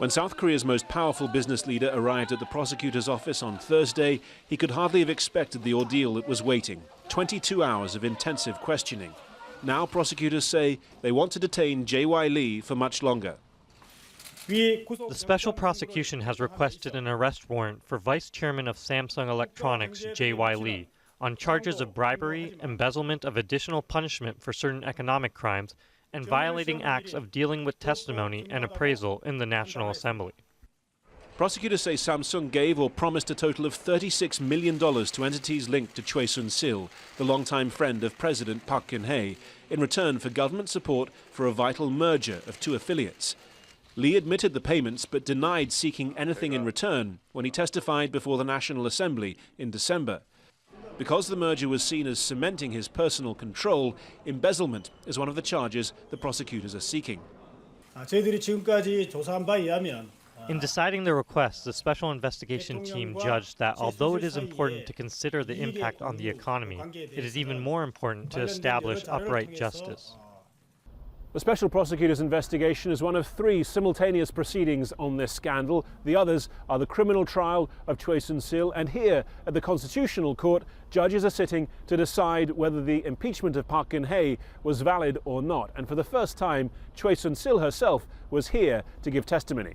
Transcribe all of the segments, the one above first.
When South Korea's most powerful business leader arrived at the prosecutor's office on Thursday, he could hardly have expected the ordeal that was waiting. 22 hours of intensive questioning. Now prosecutors say they want to detain Jae-y Lee for much longer. The special prosecution has requested an arrest warrant for Vice Chairman of Samsung Electronics, Jae-y Lee, on charges of bribery, embezzlement of additional punishment for certain economic crimes, and violating acts of dealing with testimony and appraisal in the National Assembly. Prosecutors say Samsung gave or promised a total of $36 million to entities linked to Choi Soon-sil, the longtime friend of President Park Geun-hye, in return for government support for a vital merger of two affiliates. Lee admitted the payments but denied seeking anything in return when he testified before the National Assembly in December. Because the merger was seen as cementing his personal control, embezzlement is one of the charges the prosecutors are seeking. In deciding the request, the Special Investigation Team judged that although it is important to consider the impact on the economy, it is even more important to establish upright justice. The Special Prosecutor's investigation is one of 3 simultaneous proceedings on this scandal. The others are the criminal trial of Choi Soon-sil, and here at the Constitutional Court, judges are sitting to decide whether the impeachment of Park Geun-hye was valid or not. And for the first time, Choi Soon-sil herself was here to give testimony.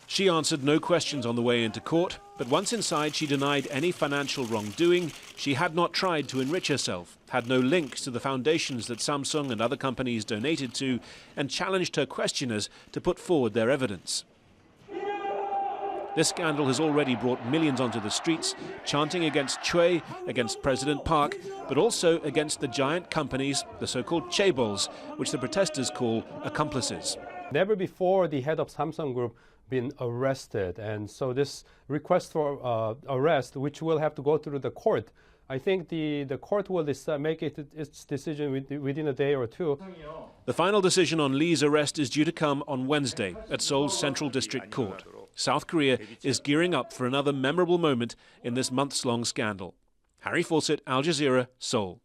She answered no questions on the way into court, but once inside she denied any financial wrongdoing. She had not tried to enrich herself, had no links to the foundations that Samsung and other companies donated to, and challenged her questioners to put forward their evidence. This scandal has already brought millions onto the streets, chanting against Choi, against President Park, but also against the giant companies, the so-called chaebols, which the protesters call accomplices. Never before the head of Samsung Group been arrested, and so this request for arrest, which will have to go through the court, I think the court will make its decision within a day or two. The final decision on Lee's arrest is due to come on Wednesday at Seoul's Central District Court. South Korea is gearing up for another memorable moment in this months-long scandal. Harry Fawcett, Al Jazeera, Seoul.